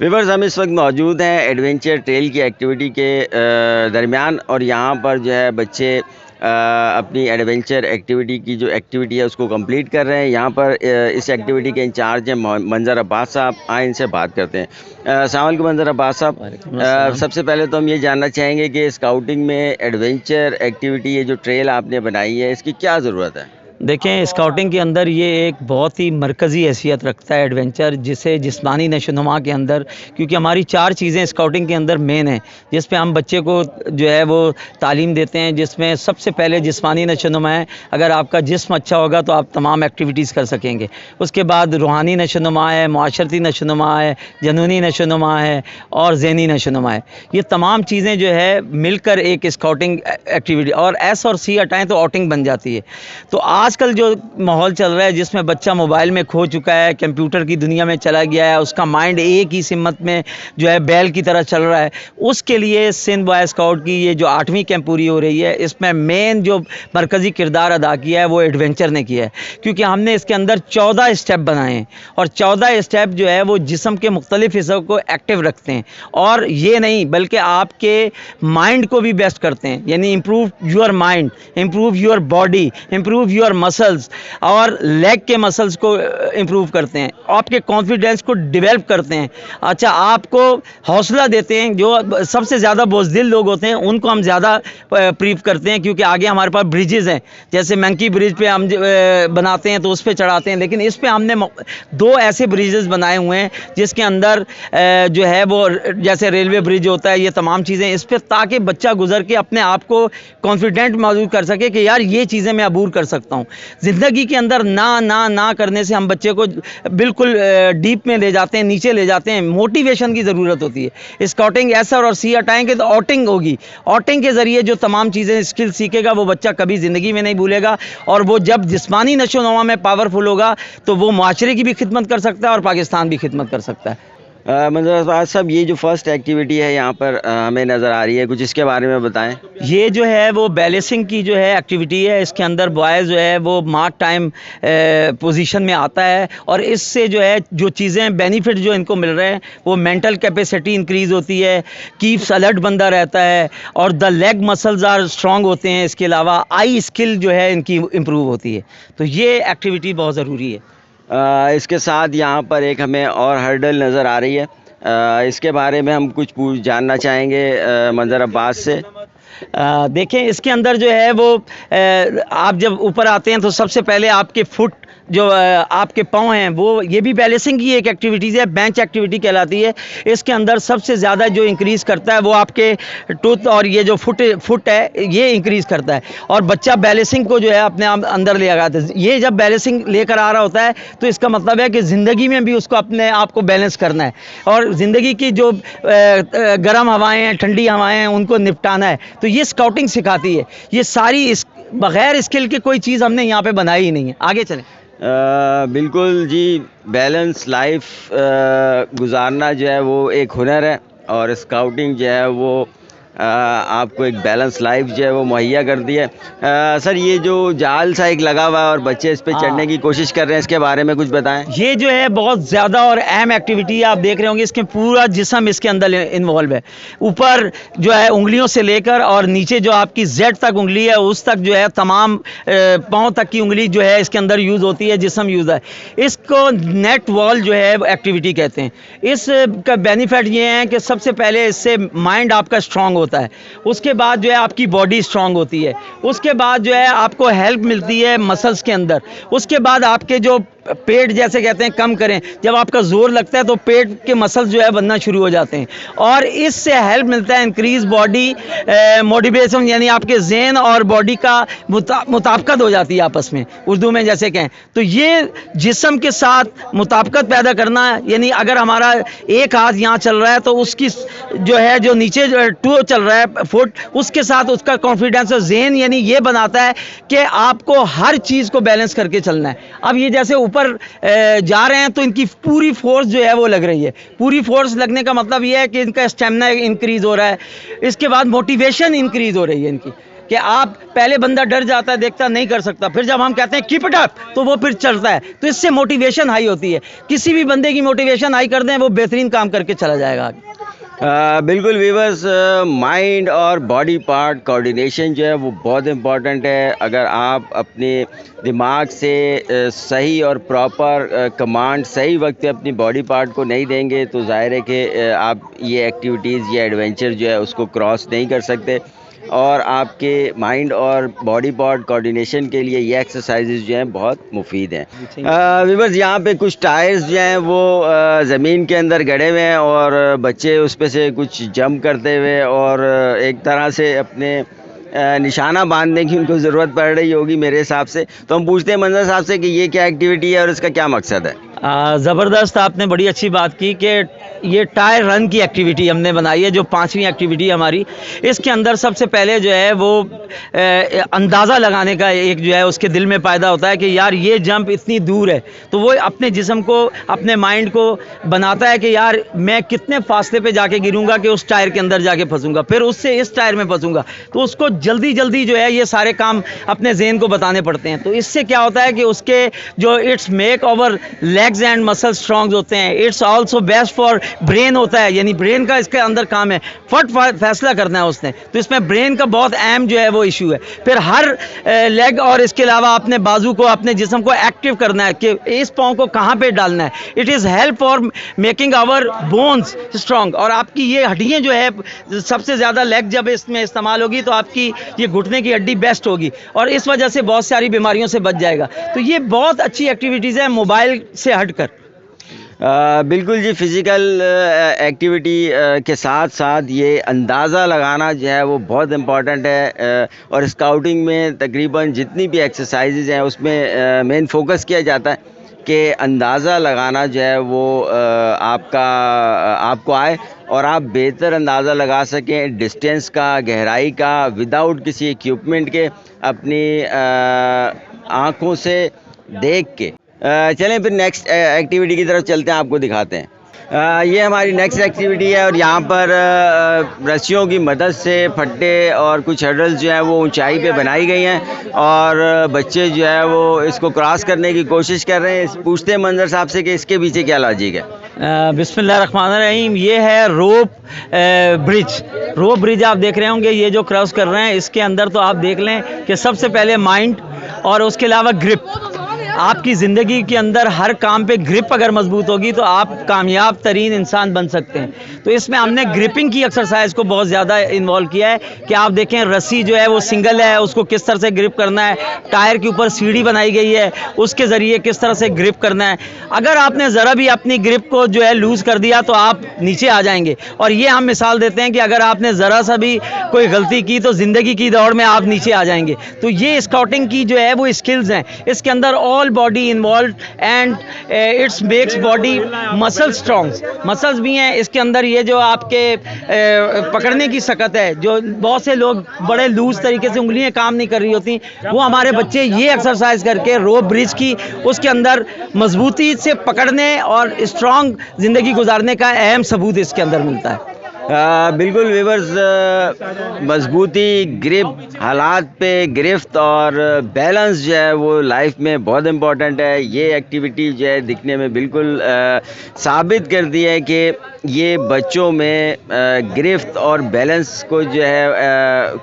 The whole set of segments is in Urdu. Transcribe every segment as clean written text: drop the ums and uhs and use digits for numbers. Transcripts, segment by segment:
ویورز ہم اس وقت موجود ہیں ایڈونچر ٹریل کی ایکٹیویٹی کے درمیان، اور یہاں پر جو ہے بچے اپنی ایڈونچر ایکٹیویٹی کی جو ایکٹیویٹی ہے اس کو کمپلیٹ کر رہے ہیں۔ یہاں پر اس ایکٹیویٹی کے انچارج ہیں منظر عباس صاحب، آئیں ان سے بات کرتے ہیں۔ السلام علیکم منظر عباس صاحب، سب سے پہلے تو ہم یہ جاننا چاہیں گے کہ اسکاؤٹنگ میں ایڈونچر ایکٹیویٹی یہ جو ٹریل آپ نے بنائی ہے اس کی کیا ضرورت ہے؟ دیکھیں، اسکاؤٹنگ کے اندر یہ ایک بہت ہی مرکزی حیثیت رکھتا ہے ایڈونچر، جسے جسمانی نشو و نما کے اندر، کیونکہ ہماری 4 چیزیں اسکاؤٹنگ کے اندر مین ہیں جس پہ ہم بچے کو جو ہے وہ تعلیم دیتے ہیں، جس میں سب سے پہلے جسمانی نشو و نما ہے۔ اگر آپ کا جسم اچھا ہوگا تو آپ تمام ایکٹیویٹیز کر سکیں گے۔ اس کے بعد روحانی نشو و نما ہے، معاشرتی نشو و نما ہے، جنونی نشو و نما ہے اور ذہنی نشو و نما ہے۔ یہ تمام چیزیں جو ہے مل کر ایک اسکاؤٹنگ ایکٹیویٹی، اور ایس اور سی ہٹائیں تو آؤٹنگ بن جاتی ہے۔ تو آج کل جو ماحول چل رہا ہے جس میں بچہ موبائل میں کھو چکا ہے، کمپیوٹر کی دنیا میں چلا گیا ہے، اس کا مائنڈ ایک ہی سمت میں جو ہے بیل کی طرح چل رہا ہے، اس کے لیے سندھ بوائے اسکاؤٹ کی یہ جو 8ویں کیمپ پوری ہو رہی ہے، اس میں مین جو مرکزی کردار ادا کیا ہے وہ ایڈونچر نے کیا ہے، کیونکہ ہم نے اس کے اندر 14 اسٹیپ بنائے ہیں، اور 14 اسٹیپ جو ہے وہ جسم کے مختلف حصوں کو ایکٹیو رکھتے ہیں، اور یہ نہیں بلکہ آپ کے مائنڈ کو بھی بیسٹ کرتے ہیں، یعنی improve your mind, improve your body, improve your muscles, اور لیگ کے مسلز کو امپروو کرتے ہیں، آپ کے کانفیڈنس کو ڈیولپ کرتے ہیں۔ اچھا، آپ کو حوصلہ دیتے ہیں۔ جو سب سے زیادہ بزدل لوگ ہوتے ہیں ان کو ہم زیادہ پریف کرتے ہیں، کیونکہ آگے ہمارے پاس بریجز ہیں، جیسے منکی برج پہ ہم بناتے ہیں تو اس پہ چڑھاتے ہیں، لیکن اس پہ ہم نے 2 ایسے بریجز بنائے ہوئے ہیں جس کے اندر جو ہے وہ جیسے ریلوے برج ہوتا ہے، یہ تمام چیزیں اس پہ، تاکہ بچہ گزر کے اپنے آپ کو کانفیڈنٹ محسوس کر سکے کہ یار یہ چیزیں میں عبور کر سکتا ہوں۔ زندگی کے اندر نہ کرنے سے ہم بچے کو بالکل ڈیپ میں لے جاتے ہیں، نیچے لے جاتے ہیں۔ موٹیویشن کی ضرورت ہوتی ہے۔ اسکاؤٹنگ ایس اور سی ہٹائیں گے تو آؤٹنگ ہوگی، آؤٹنگ کے ذریعے جو تمام چیزیں اسکل سیکھے گا وہ بچہ کبھی زندگی میں نہیں بھولے گا، اور وہ جب جسمانی نشو و نما میں پاورفل ہوگا تو وہ معاشرے کی بھی خدمت کر سکتا ہے اور پاکستان بھی خدمت کر سکتا ہے۔ منظر عباس صاحب، یہ جو فرسٹ ایکٹیویٹی ہے یہاں پر ہمیں نظر آ رہی ہے، کچھ اس کے بارے میں بتائیں۔ یہ جو ہے وہ بیلنسنگ کی جو ہے ایکٹیویٹی ہے، اس کے اندر بوائز جو ہے وہ مارک ٹائم پوزیشن میں آتا ہے، اور اس سے جو ہے جو چیزیں بینیفٹ جو ان کو مل رہے ہیں وہ مینٹل کیپیسٹی انکریز ہوتی ہے، کیپس الرٹ بندہ رہتا ہے، اور دا لیگ مسلز آر اسٹرانگ ہوتے ہیں۔ اس کے علاوہ آئی اسکل جو ہے ان کی امپروو ہوتی ہے، تو یہ ایکٹیویٹی بہت ضروری ہے۔ اس کے ساتھ یہاں پر ایک ہمیں اور ہرڈل نظر آ رہی ہے، اس کے بارے میں ہم کچھ جاننا چاہیں گے منظر عباس سے۔ دیکھیں، اس کے اندر جو ہے وہ آپ جب اوپر آتے ہیں تو سب سے پہلے آپ کے فٹ جو آپ کے پاؤں ہیں وہ، یہ بھی بیلنسنگ کی ایک ایکٹیویٹیز ہے، بینچ ایکٹیویٹی کہلاتی ہے۔ اس کے اندر سب سے زیادہ جو انکریز کرتا ہے وہ آپ کے ٹوتھ، اور یہ جو فٹ ہے یہ انکریز کرتا ہے، اور بچہ بیلنسنگ کو جو ہے اپنے آپ اندر لے آتا ہے۔ یہ جب بیلنسنگ لے کر آ رہا ہوتا ہے تو اس کا مطلب ہے کہ زندگی میں بھی اس کو اپنے آپ کو بیلنس کرنا ہے، اور زندگی کی جو گرم ہوائیں ہیں، ٹھنڈی ہوائیں ہیں، ان کو نپٹانا ہے۔ تو یہ اسکاؤٹنگ سکھاتی ہے۔ یہ ساری بغیر اسکل کے کوئی چیز ہم نے یہاں پہ بنائی ہی نہیں ہے۔ آگے چلیں۔ بالکل جی، بیلنس لائف گزارنا جو ہے وہ ایک ہنر ہے، اور اسکاؤٹنگ جو ہے وہ آپ کو ایک بیلنس لائف جو ہے وہ مہیا کرتی ہے۔ سر، یہ جو جال سا ایک لگا ہوا ہے اور بچے اس پہ چڑھنے کی کوشش کر رہے ہیں، اس کے بارے میں کچھ بتائیں۔ یہ جو ہے بہت زیادہ اور اہم ایکٹیویٹی ہے، آپ دیکھ رہے ہوں گے اس کے پورا جسم اس کے اندر انوالو ہے۔ اوپر جو ہے انگلیوں سے لے کر اور نیچے جو آپ کی زیڈ تک انگلی ہے اس تک جو ہے تمام پاؤں تک کی انگلی جو ہے اس کے اندر یوز ہوتی ہے، جسم یوز ہے۔ اس کو نیٹ وال جو ہے ایکٹیویٹی کہتے ہیں۔ اس کا بینیفٹ یہ ہے کہ سب سے پہلے اس سے مائنڈ آپ کا اسٹرانگ ہوتا ہے، اس کے بعد جو ہے آپ کی باڈی اسٹرانگ ہوتی ہے، اس کے بعد جو ہے آپ کو ہیلپ ملتی ہے مسلس کے اندر، اس کے بعد آپ کے جو پیٹ جیسے کہتے ہیں کم کریں، جب آپ کا زور لگتا ہے تو پیٹ کے مسلس جو ہے بننا شروع ہو جاتے ہیں، اور اس سے ہیلپ ملتا ہے انکریز باڈی موٹیویشن، یعنی آپ کے ذہن اور باڈی کا مطابقت ہو جاتی ہے آپس میں، اردو میں جیسے کہیں تو یہ جسم کے ساتھ مطابقت پیدا کرنا ہے۔ یعنی اگر ہمارا ایک ہاتھ یہاں چل رہا ہے تو اس کی جو ہے جو نیچے ٹو چل رہا ہے فٹ، اس کے ساتھ اس کا کانفیڈنس اور ذہن یعنی یہ بناتا ہے کہ آپ کو ہر چیز کو بیلنس کر کے چلنا ہے۔ اب یہ جیسے اوپر جا رہے ہیں تو ان کی پوری فورس جو ہے وہ لگ رہی ہے، پوری فورس لگنے کا مطلب یہ ہے کہ ان کا اسٹیمنا انکریز ہو رہا ہے، اس کے بعد موٹیویشن انکریز ہو رہی ہے ان کی۔ کہ آپ پہلے بندہ ڈر جاتا ہے, دیکھتا نہیں کر سکتا, پھر جب ہم کہتے ہیں کیپ اٹ اپ تو وہ پھر چلتا ہے, تو اس سے موٹیویشن ہائی ہوتی ہے. کسی بھی بندے کی موٹیویشن ہائی کر دیں وہ بہترین کام کر کے چلا جائے گا. بالکل ویورز, مائنڈ اور باڈی پارٹ کوآرڈینیشن جو ہے وہ بہت امپورٹنٹ ہے. اگر آپ اپنے دماغ سے صحیح اور پراپر کمانڈ صحیح وقت پہ اپنی باڈی پارٹ کو نہیں دیں گے تو ظاہر ہے کہ آپ یہ ایکٹیویٹیز یا ایڈونچر جو ہے اس کو کراس نہیں کر سکتے, اور آپ کے مائنڈ اور باڈی پارٹ کوآرڈینیشن کے لیے یہ ایکسرسائزز جو ہیں بہت مفید ہیں. ویورز, یہاں پہ کچھ ٹائرز جو ہیں وہ زمین کے اندر گڑے ہوئے ہیں اور بچے اس پہ سے کچھ جمپ کرتے ہوئے اور ایک طرح سے اپنے نشانہ باندھنے کی ان کو ضرورت پڑ رہی ہوگی میرے حساب سے. تو ہم پوچھتے ہیں منظر صاحب سے کہ یہ کیا ایکٹیویٹی ہے اور اس کا کیا مقصد ہے. زبردست, آپ نے بڑی اچھی بات کی کہ یہ ٹائر رن کی ایکٹیویٹی ہم نے بنائی ہے, جو 5ویں ایکٹیویٹی ہماری. اس کے اندر سب سے پہلے جو ہے وہ اندازہ لگانے کا ایک جو ہے اس کے دل میں پیدا ہوتا ہے کہ یار یہ جمپ اتنی دور ہے, تو وہ اپنے جسم کو, اپنے مائنڈ کو بناتا ہے کہ یار میں کتنے فاصلے پہ جا کے گروں گا کہ اس ٹائر کے اندر جا کے پھنسوں گا, پھر اس سے اس ٹائر میں پھنسوں گا. تو اس کو جلدی جلدی جو ہے یہ سارے کام اپنے ذہن کو بتانے پڑتے ہیں. تو اس سے کیا ہوتا ہے کہ اس کے جو it's make over legs and muscle strong ہوتے ہیں. It's also best for brain ہوتا ہے, یعنی برین کا اس کے اندر کام ہے, فٹ فیصلہ کرنا ہے اس نے. تو اس میں برین کا بہت اہم جو ہے وہ ایشو ہے. پھر ہر لیگ اور اس کے علاوہ اپنے بازو کو, اپنے جسم کو ایکٹیو کرنا ہے کہ اس پاؤں کو کہاں پہ ڈالنا ہے. It is help for making our bones strong. اور آپ کی یہ ہڈیاں جو ہے سب سے زیادہ لیگ جب اس میں استعمال ہوگی تو آپ کی یہ گھٹنے کی ہڈی بیسٹ ہوگی, اور اس وجہ سے بہت ساری بیماریوں سے بچ جائے گا. تو یہ بہت اچھی ایکٹیویٹیز ہیں موبائل سے ہٹ کر. بالکل جی, فزیکل ایکٹیویٹی کے ساتھ ساتھ یہ اندازہ لگانا جو ہے وہ بہت امپورٹنٹ ہے. اور اسکاؤٹنگ میں تقریباً جتنی بھی ایکسرسائزز ہیں اس میں مین فوکس کیا جاتا ہے کہ اندازہ لگانا جو ہے وہ آپ کو آئے اور آپ بہتر اندازہ لگا سکیں ڈسٹینس کا, گہرائی کا, وداؤٹ کسی ایکوپمنٹ کے, اپنی آنکھوں سے دیکھ کے. چلیں پھر نیکسٹ ایکٹیویٹی کی طرف چلتے ہیں, آپ کو دکھاتے ہیں. یہ ہماری نیکسٹ ایکٹیویٹی ہے اور یہاں پر رسیوں کی مدد سے پھٹے اور کچھ ہرڈلز جو ہیں وہ اونچائی پہ بنائی گئی ہیں اور بچے جو ہے وہ اس کو کراس کرنے کی کوشش کر رہے ہیں. پوچھتے ہیں منظر صاحب سے کہ اس کے پیچھے کیا لاجک ہے. بسم اللہ الرحمن الرحیم. یہ ہے روپ برج. روپ برج آپ دیکھ رہے ہوں گے, یہ جو کراس کر رہے ہیں اس کے اندر تو آپ دیکھ لیں کہ سب سے پہلے مائنڈ اور اس کے علاوہ گرپ. آپ کی زندگی کے اندر ہر کام پہ گرپ اگر مضبوط ہوگی تو آپ کامیاب ترین انسان بن سکتے ہیں. تو اس میں ہم نے گرپنگ کی ایکسرسائز کو بہت زیادہ انوالو کیا ہے کہ آپ دیکھیں رسی جو ہے وہ سنگل ہے, اس کو کس طرح سے گرپ کرنا ہے. ٹائر کے اوپر سیڑھی بنائی گئی ہے, اس کے ذریعے کس طرح سے گرپ کرنا ہے. اگر آپ نے ذرا بھی اپنی گرپ کو جو ہے لوز کر دیا تو آپ نیچے آ جائیں گے. اور یہ ہم مثال دیتے ہیں کہ اگر آپ نے ذرا سا بھی کوئی غلطی کی تو زندگی کی دوڑ میں آپ نیچے آ جائیں گے. تو یہ اسکاؤٹنگ کی جو ہے وہ اسکلز ہیں, اس کے اندر all body involved and it's makes body muscle strong. Muscles بھی ہیں اس کے اندر. یہ جو آپ کے پکڑنے کی سکت ہے, جو بہت سے لوگ بڑے لوز طریقے سے انگلیاں کام نہیں کر رہی ہوتی, وہ ہمارے بچے یہ ایکسرسائز کر کے روپ برج کی اس کے اندر مضبوطی سے پکڑنے اور اسٹرانگ زندگی گزارنے کا اہم ثبوت اس کے اندر ملتا ہے. بالکل ویورز, مضبوطی, گرپ, حالات پہ گرفت اور بیلنس جو ہے وہ لائف میں بہت امپورٹنٹ ہے. یہ ایکٹیویٹی جو ہے دکھنے میں بالکل ثابت کر دی ہے کہ یہ بچوں میں گرفت اور بیلنس کو جو ہے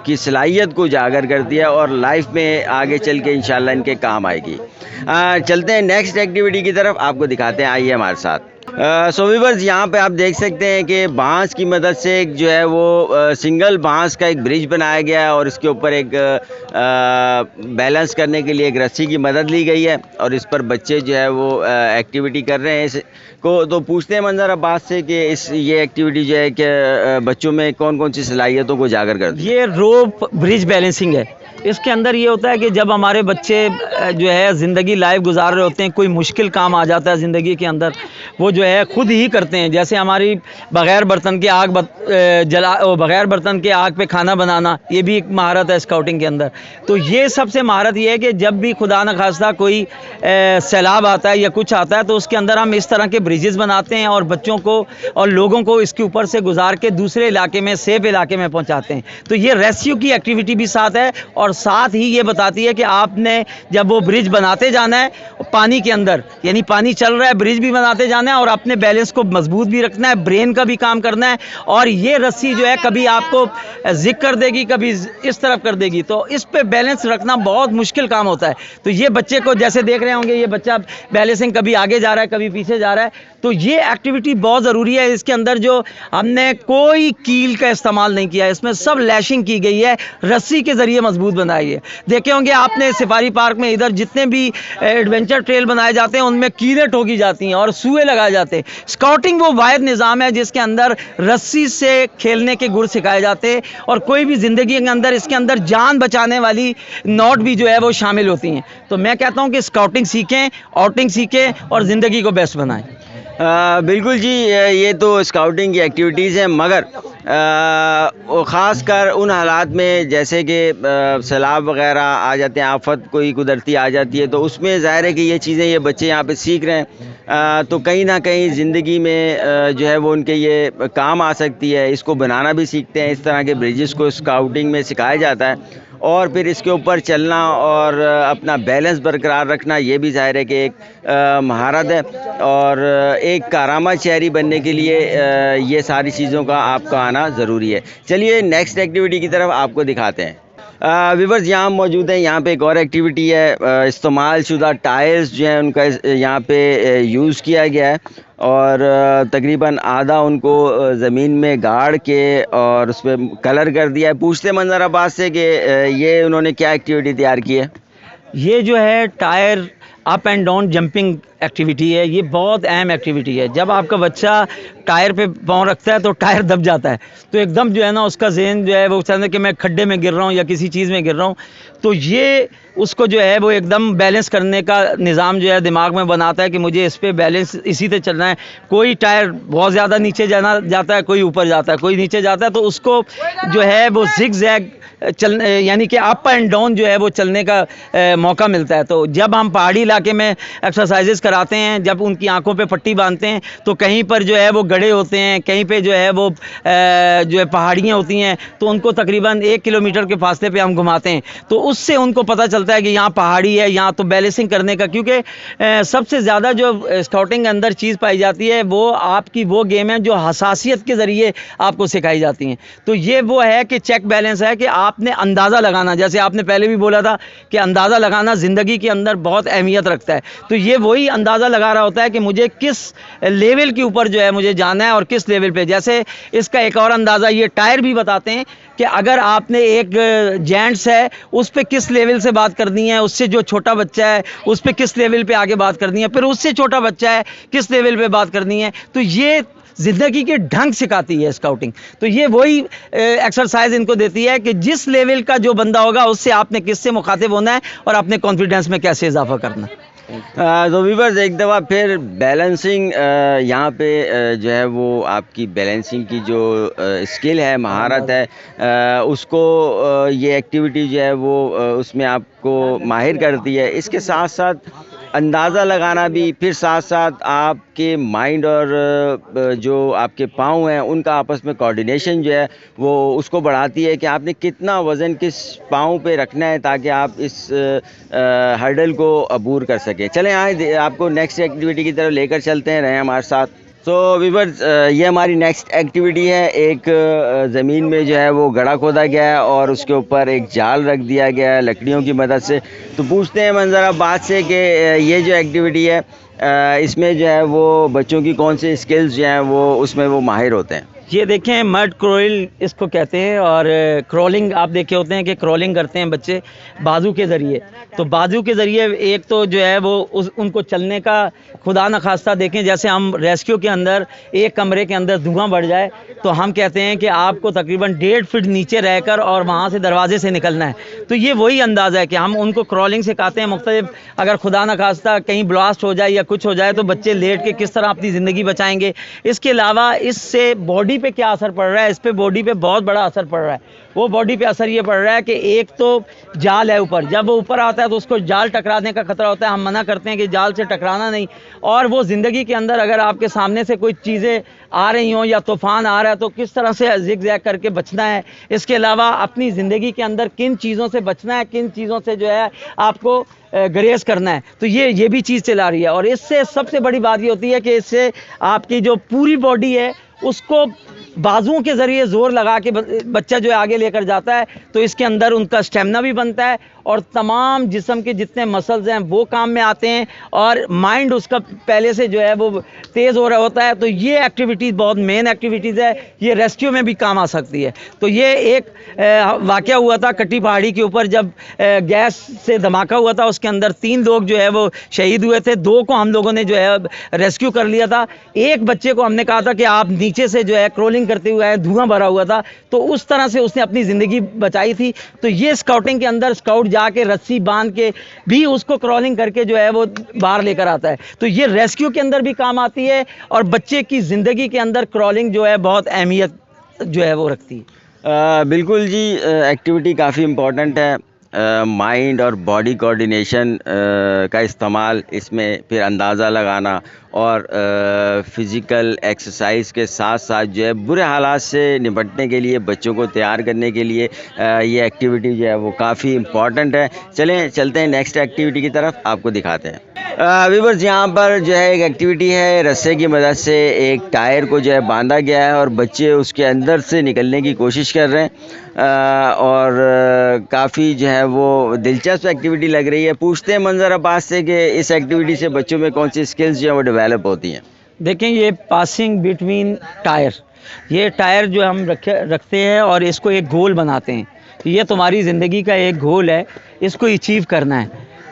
کی صلاحیت کو اجاگر کرتی ہے اور لائف میں آگے چل کے انشاءاللہ ان کے کام آئے گی. چلتے ہیں نیکسٹ ایکٹیویٹی کی طرف, آپ کو دکھاتے ہیں, آئیے ہمارے ساتھ. سو ویورز, یہاں پہ آپ دیکھ سکتے ہیں کہ بانس کی مدد سے ایک جو ہے وہ سنگل بانس کا ایک برج بنایا گیا ہے اور اس کے اوپر ایک بیلنس کرنے کے لیے ایک رسی کی مدد لی گئی ہے اور اس پر بچے جو ہے وہ ایکٹیویٹی کر رہے ہیں اس کو. تو پوچھتے ہیں منظر عباس سے کہ یہ ایکٹیویٹی جو ہے کہ بچوں میں کون کون سی صلاحیتوں کو اجاگر کرتی ہے. یہ روپ برج بیلنسنگ ہے. اس کے اندر یہ ہوتا ہے کہ جب ہمارے بچے جو ہے زندگی لائف گزار رہے ہوتے ہیں، کوئی مشکل کام آ جاتا ہے زندگی کے اندر، وہ جو ہے خود ہی کرتے ہیں. جیسے ہماری بغیر برتن کے آگ پہ کھانا بنانا، یہ بھی ایک مہارت ہے اسکاؤٹنگ کے اندر. تو یہ سب سے مہارت یہ ہے کہ جب بھی خدا نخواستہ کوئی سیلاب آتا ہے یا کچھ آتا ہے تو اس کے اندر ہم اس طرح کے بریجز بناتے ہیں اور بچوں کو اور لوگوں کو اس کے اوپر سے گزار کے دوسرے علاقے میں، سیف علاقے میں پہنچاتے ہیں. تو یہ ریسکیو کی ایکٹیویٹی بھی ساتھ ہے، اور ساتھ ہی یہ بتاتی ہے کہ آپ نے جب وہ برج بناتے جانا ہے پانی کے اندر، یعنی پانی چل رہا ہے، برج بھی بناتے جانا ہے اور اپنے بیلنس کو مضبوط بھی رکھنا ہے، برین کا بھی کام کرنا ہے. اور یہ رسی جو ہے کبھی آپ کو زک کر دے گی، کبھی اس طرف کر دے گی، تو اس پہ بیلنس رکھنا بہت مشکل کام ہوتا ہے. تو یہ بچے کو جیسے دیکھ رہے ہوں گے، یہ بچہ بیلنسنگ کبھی آگے جا رہا ہے، کبھی پیچھے جا رہا ہے. تو یہ ایکٹیویٹی بہت ضروری ہے. اس کے اندر جو ہم نے کوئی کیل کا استعمال نہیں کیا ہے، اس میں سب لیشنگ کی گئی ہے، رسی کے ذریعے مضبوط بنائی ہے. دیکھے ہوں گے آپ نے سفاری پارک میں ادھر جتنے بھی ایڈونچر ٹریل بنائے جاتے ہیں ان میں کیلیں ٹھوکی جاتی ہیں اور سوئے لگائے جاتے ہیں. اسکاؤٹنگ وہ واحد نظام ہے جس کے اندر رسی سے کھیلنے کے گر سکھائے جاتے ہیں، اور کوئی بھی زندگی کے اندر اس کے اندر جان بچانے والی نوٹ بھی جو ہے وہ شامل ہوتی ہیں. تو میں کہتا ہوں کہ اسکاؤٹنگ سیکھیں، آؤٹنگ سیکھیں اور زندگی کو بیسٹ بنائیں. بالکل جی، یہ تو اسکاؤٹنگ کی ایکٹیویٹیز ہیں، مگر خاص کر ان حالات میں جیسے کہ سیلاب وغیرہ آ جاتے ہیں، آفت کوئی قدرتی آ جاتی ہے، تو اس میں ظاہر ہے کہ یہ چیزیں یہ بچے یہاں پہ سیکھ رہے ہیں، تو کہیں نہ کہیں زندگی میں جو ہے وہ ان کے یہ کام آ سکتی ہے. اس کو بنانا بھی سیکھتے ہیں، اس طرح کے برجز کو اسکاؤٹنگ میں سکھایا جاتا ہے، اور پھر اس کے اوپر چلنا اور اپنا بیلنس برقرار رکھنا یہ بھی ظاہر ہے کہ ایک مہارت ہے. اور ایک کارآمد شہری بننے کے لیے یہ ساری چیزوں کا آپ کا آنا ضروری ہے. چلیے نیکسٹ ایکٹیویٹی کی طرف آپ کو دکھاتے ہیں. ویورز یہاں موجود ہیں، یہاں پہ ایک اور ایکٹیویٹی ہے. استعمال شدہ ٹائرز جو ہیں ان کا یہاں پہ یوز کیا گیا ہے، اور تقریباً آدھا ان کو زمین میں گاڑ کے اور اس پہ کلر کر دیا ہے. پوچھتے منظر عباس سے کہ یہ انہوں نے کیا ایکٹیویٹی تیار کی ہے. یہ جو ہے tyre up and down jumping activity ہے، یہ بہت اہم ایکٹیویٹی ہے. جب آپ کا بچہ ٹائر پہ پاؤں رکھتا ہے تو ٹائر دب جاتا ہے، تو ایک دم جو ہے نا اس کا ذہن جو ہے وہ چاہتا ہے کہ میں کھڈے میں گر رہا ہوں یا کسی چیز میں گر رہا ہوں. تو یہ اس کو جو ہے وہ ایک دم بیلنس کرنے کا نظام جو ہے دماغ میں بناتا ہے کہ مجھے اس پہ بیلنس اسی سے چلنا ہے. کوئی ٹائر بہت زیادہ نیچے جاتا ہے، کوئی اوپر جاتا ہے، کوئی نیچے جاتا ہے، تو اس کو جو ہے وہ زگ زیگ چلنے، یعنی کہ اپ اینڈ ڈاؤن جو ہے وہ چلنے کا موقع ملتا ہے. تو جب ہم پہاڑی علاقے میں ایکسرسائزز کراتے ہیں، جب ان کی آنکھوں پہ پٹی باندھتے ہیں، تو کہیں پر جو ہے وہ گڑھے ہوتے ہیں، کہیں پہ جو ہے وہ جو ہے پہاڑیاں ہوتی ہیں، تو ان کو تقریباً 1 کلومیٹر کے فاصلے پہ ہم گھماتے ہیں. تو اس سے ان کو پتہ چلتا ہے کہ یہاں پہاڑی ہے، یہاں تو بیلنسنگ کرنے کا، کیونکہ سب سے زیادہ جو اسکاؤٹنگ کے اندر چیز پائی جاتی ہے وہ آپ کی وہ گیم ہے جو حساسیت کے ذریعے آپ کو سکھائی جاتی ہیں. تو یہ وہ ہے کہ چیک بیلنس ہے کہ آپ نے اندازہ لگانا، جیسے آپ نے پہلے بھی بولا تھا کہ اندازہ لگانا زندگی کے اندر بہت اہمیت رکھتا ہے. تو یہ وہی اندازہ لگا رہا ہوتا ہے کہ مجھے کس لیول کے اوپر جو ہے مجھے جانا ہے اور کس لیول پہ. جیسے اس کا ایک اور اندازہ یہ ٹائر بھی بتاتے ہیں کہ اگر آپ نے ایک جینٹس ہے اس پہ کس لیول سے بات کرنی ہے، اس سے جو چھوٹا بچہ ہے اس پہ کس لیول پہ آگے بات کرنی ہے، پھر اس سے چھوٹا بچہ ہے کس لیول پہ بات کرنی ہے. تو یہ زندگی کے ڈھنگ سکھاتی ہے اسکاؤٹنگ. تو یہ وہی ایکسرسائز ان کو دیتی ہے کہ جس لیول کا جو بندہ ہوگا اس سے آپ نے کس سے مخاطب ہونا ہے اور اپنے کانفیڈنس میں کیسے اضافہ کرنا ہے. تو ویورز ایک دفعہ پھر بیلنسنگ یہاں پہ جو ہے وہ آپ کی بیلنسنگ کی جو اسکل ہے، مہارت ہے، اس کو یہ ایکٹیویٹی جو ہے وہ اس میں آپ کو ماہر کرتی ہے. اس کے ساتھ ساتھ اندازہ لگانا بھی، پھر ساتھ ساتھ آپ کے مائنڈ اور جو آپ کے پاؤں ہیں ان کا آپس میں کوارڈینیشن جو ہے وہ اس کو بڑھاتی ہے کہ آپ نے کتنا وزن کس پاؤں پہ رکھنا ہے تاکہ آپ اس ہرڈل کو عبور کر سکیں. چلیں آئیں آپ کو نیکسٹ ایکٹیویٹی کی طرف لے کر چلتے ہیں، رہیں ہمارے ساتھ. سو ویورز یہ ہماری نیکسٹ ایکٹیویٹی ہے. ایک زمین میں جو ہے وہ گڑھا کھودا گیا ہے اور اس کے اوپر ایک جال رکھ دیا گیا ہے لکڑیوں کی مدد سے. تو پوچھتے ہیں منظر عباس سے کہ یہ جو ایکٹیویٹی ہے اس میں جو ہے وہ بچوں کی کون سی اسکلز جو ہیں وہ اس میں وہ ماہر ہوتے ہیں. یہ دیکھیں مڈ کرول اس کو کہتے ہیں، اور کرولنگ آپ دیکھے ہوتے ہیں کہ کرولنگ کرتے ہیں بچے بازو کے ذریعے. تو بازو کے ذریعے ایک تو جو ہے وہ ان کو چلنے کا خدا نخواستہ دیکھیں جیسے ہم ریسکیو کے اندر ایک کمرے کے اندر دھواں بڑھ جائے تو ہم کہتے ہیں کہ آپ کو تقریباً 1.5 فٹ نیچے رہ کر اور وہاں سے دروازے سے نکلنا ہے. تو یہ وہی انداز ہے کہ ہم ان کو کرولنگ سکھاتے ہیں مختلف. اگر خدا نخواستہ کہیں بلاسٹ ہو جائے یا کچھ ہو جائے تو بچے لیٹ کے کس طرح اپنی زندگی بچائیں گے. اس کے علاوہ اس سے باڈی پہ کیا اثر پڑ رہا ہے، اس پہ باڈی پہ بہت بڑا اثر پڑ رہا ہے. وہ باڈی پہ اثر یہ پڑ رہا ہے کہ ایک تو جال ہے اوپر، جب وہ اوپر آتا ہے تو اس کو جال ٹکرانے کا خطرہ ہوتا ہے. ہم منع کرتے ہیں کہ جال سے ٹکرانا نہیں. اور وہ زندگی کے اندر اگر آپ کے سامنے سے کوئی چیزیں آ رہی ہوں یا طوفان آ رہا ہے تو کس طرح سے زگ زیگ کر کے بچنا ہے. اس کے علاوہ اپنی زندگی کے اندر کن چیزوں سے بچنا ہے، کن چیزوں سے جو ہے آپ کو گریز کرنا ہے. تو یہ بھی چیز چلا رہی ہے. اور اس سے سب سے بڑی بات یہ ہوتی ہے کہ اس سے آپ کی جو پوری باڈی ہے اس کو بازوؤں کے ذریعے زور لگا کے بچہ جو ہے آگے لے کر جاتا ہے. تو اس کے اندر ان کا اسٹیمنا بھی بنتا ہے اور تمام جسم کے جتنے مسلز ہیں وہ کام میں آتے ہیں اور مائنڈ اس کا پہلے سے جو ہے وہ تیز ہو رہا ہوتا ہے. تو یہ ایکٹیویٹیز بہت مین ایکٹیویٹیز ہے، یہ ریسکیو میں بھی کام آ سکتی ہے. تو یہ ایک واقعہ ہوا تھا کٹی پہاڑی کے اوپر جب گیس سے دھماکہ ہوا تھا. اس کے اندر 3 لوگ جو ہے وہ شہید ہوئے تھے. 2 کو ہم لوگوں نے جو ہے ریسکیو کر لیا تھا. ایک بچے کو ہم نے کہا تھا کہ آپ نیچے سے جو ہے کرولنگ کرتے ہوئے دھواں بھرا ہوا تھا تو اس طرح سے اس نے اپنی زندگی بچائی تھی. تو یہ اسکاؤٹنگ کے اندر اسکاؤٹ جا کے رسی باندھ کے بھی اس کو کرولنگ کر کے جو ہے وہ باہر لے کر آتا ہے. تو یہ ریسکیو کے اندر بھی کام آتی ہے اور بچے کی زندگی کے اندر کرولنگ جو ہے بہت اہمیت جو ہے وہ رکھتی ہے. بالکل جی، ایکٹیویٹی کافی امپورٹنٹ ہے. مائنڈ اور باڈی کوآرڈینیشن کا استعمال، اس میں پھر اندازہ لگانا اور فزیکل ایکسرسائز کے ساتھ ساتھ جو ہے برے حالات سے نپٹنے کے لیے بچوں کو تیار کرنے کے لیے یہ ایکٹیویٹی جو ہے وہ کافی امپورٹنٹ ہے. چلتے ہیں نیکسٹ ایکٹیویٹی کی طرف، آپ کو دکھاتے ہیں. ویورز، یہاں پر جو ہے ایک ایکٹیویٹی ہے، رسے کی مدد سے ایک ٹائر کو جو ہے باندھا گیا ہے اور بچے اس کے اندر سے نکلنے کی کوشش کر رہے ہیں اور کافی جو ہے وہ دلچسپ ایکٹیویٹی لگ رہی ہے. پوچھتے ہیں منظر عباس سے کہ اس ایکٹیویٹی سے بچوں میں کون سی سکلز جو ہیں وہ ڈیولپ ہوتی ہیں. دیکھیں یہ پاسنگ بٹوین ٹائر، یہ ٹائر جو ہم رکھتے ہیں اور اس کو ایک گول بناتے ہیں. یہ تمہاری زندگی کا ایک گول ہے، اس کو اچیو کرنا ہے.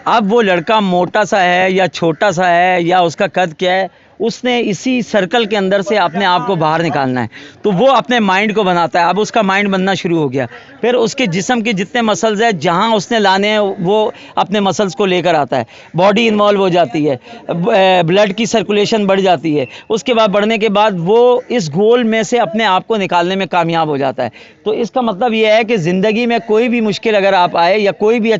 اب وہ لڑکا موٹا سا ہے یا چھوٹا سا ہے یا اس کا قد کیا ہے، اس نے اسی سرکل کے اندر سے اپنے آپ کو باہر نکالنا ہے. تو وہ اپنے مائنڈ کو بناتا ہے. اب اس کا مائنڈ بننا شروع ہو گیا. پھر اس کے جسم کے جتنے مسلز ہیں جہاں اس نے لانے ہیں وہ اپنے مسلز کو لے کر آتا ہے. باڈی انوالو ہو جاتی ہے، بلڈ کی سرکولیشن بڑھ جاتی ہے. اس کے بعد بڑھنے کے بعد وہ اس گول میں سے اپنے آپ کو نکالنے میں کامیاب ہو جاتا ہے. تو اس کا مطلب یہ ہے کہ زندگی میں کوئی بھی مشکل اگر آپ آئے یا کوئی بھی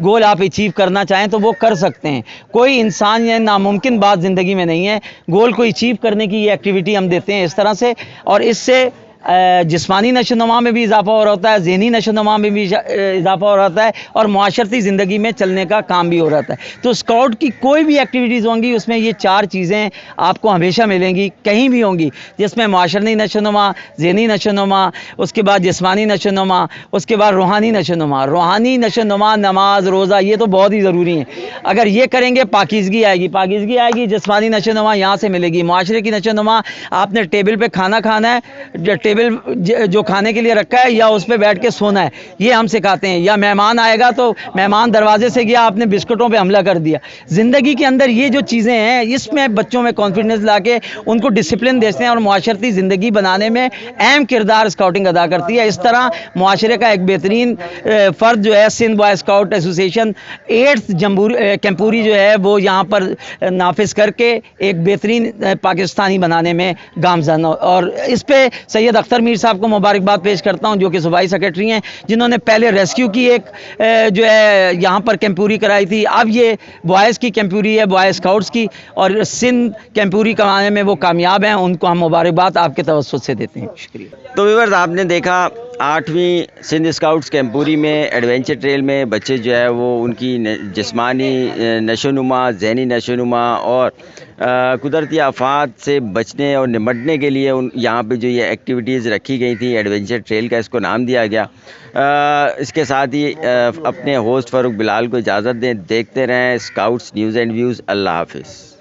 گول آپ اچیو کرنا چاہیں تو وہ کر سکتے ہیں. کوئی انسان یا ناممکن بات زندگی میں نہیں ہے. گول کو اچیو کرنے کی یہ ایکٹیویٹی ہم دیتے ہیں اس طرح سے، اور اس سے جسمانی نشو و نما میں بھی اضافہ ہو رہا ہوتا ہے، ذہنی نشو و نما میں بھی اضافہ ہو رہا ہوتا ہے اور معاشرتی زندگی میں چلنے کا کام بھی ہو رہا ہوتا ہے. تو اسکاؤٹ کی کوئی بھی ایکٹیویٹیز ہوں گی اس میں یہ 4 چیزیں آپ کو ہمیشہ ملیں گی، کہیں بھی ہوں گی، جس میں معاشرتی نشو و نما، ذہنی نشو و نما، اس کے بعد جسمانی نشو و نما، اس کے بعد روحانی نشو و نما. روحانی نشو و نما، نماز، روزہ، یہ تو بہت ہی ضروری ہیں. اگر یہ کریں گے پاکیزگی آئے گی. جسمانی نشو و نما یہاں سے ملے گی. معاشرے کی نشو و نما، آپ نے ٹیبل پہ کھانا کھانا ہے، ٹیبل جو کھانے کے لیے رکھا ہے یا اس پہ بیٹھ کے سونا ہے، یہ ہم سکھاتے ہیں. یا مہمان آئے گا تو مہمان دروازے سے گیا، آپ نے بسکٹوں پہ حملہ کر دیا. زندگی کے اندر یہ جو چیزیں ہیں اس میں بچوں میں کانفیڈنس لا کے ان کو ڈسپلن دیتے ہیں اور معاشرتی زندگی بنانے میں اہم کردار اسکاؤٹنگ ادا کرتی ہے. اس طرح معاشرے کا ایک بہترین فرد جو ہے سندھ بوائے اسکاؤٹ ایسوسیشن 8 کیمپوری جو ہے وہ یہاں پر نافذ کر کے ایک بہترین پاکستانی بنانے میں گامزن. اور اس پہ سید اختر میر صاحب کو مبارکباد پیش کرتا ہوں جو کہ صوبائی سیکرٹری ہیں، جنہوں نے پہلے ریسکیو کی ایک جو ہے یہاں پر کیمپوری کرائی تھی. اب یہ بوائز کی کیمپوری ہے، بوائز اسکاؤٹس کی، اور سندھ کیمپوری کرانے میں وہ کامیاب ہیں. ان کو ہم مبارکباد آپ کے توسط سے دیتے ہیں. شکریہ. تو ویورز، آپ نے دیکھا 8ویں سندھ اسکاؤٹس کیمپوری میں ایڈونچر ٹریل میں بچے جو ہے وہ ان کی جسمانی نشو و نما، ذہنی نشو و نما اور قدرتی آفات سے بچنے اور نمٹنے کے لیے یہاں پہ جو یہ ایکٹیویٹیز رکھی گئی تھیں، ایڈونچر ٹریل کا اس کو نام دیا گیا. اس کے ساتھ ہی اپنے ہوسٹ فاروق بلال کو اجازت دیں. دیکھتے رہیں اسکاؤٹس نیوز اینڈ ویوز. اللہ حافظ.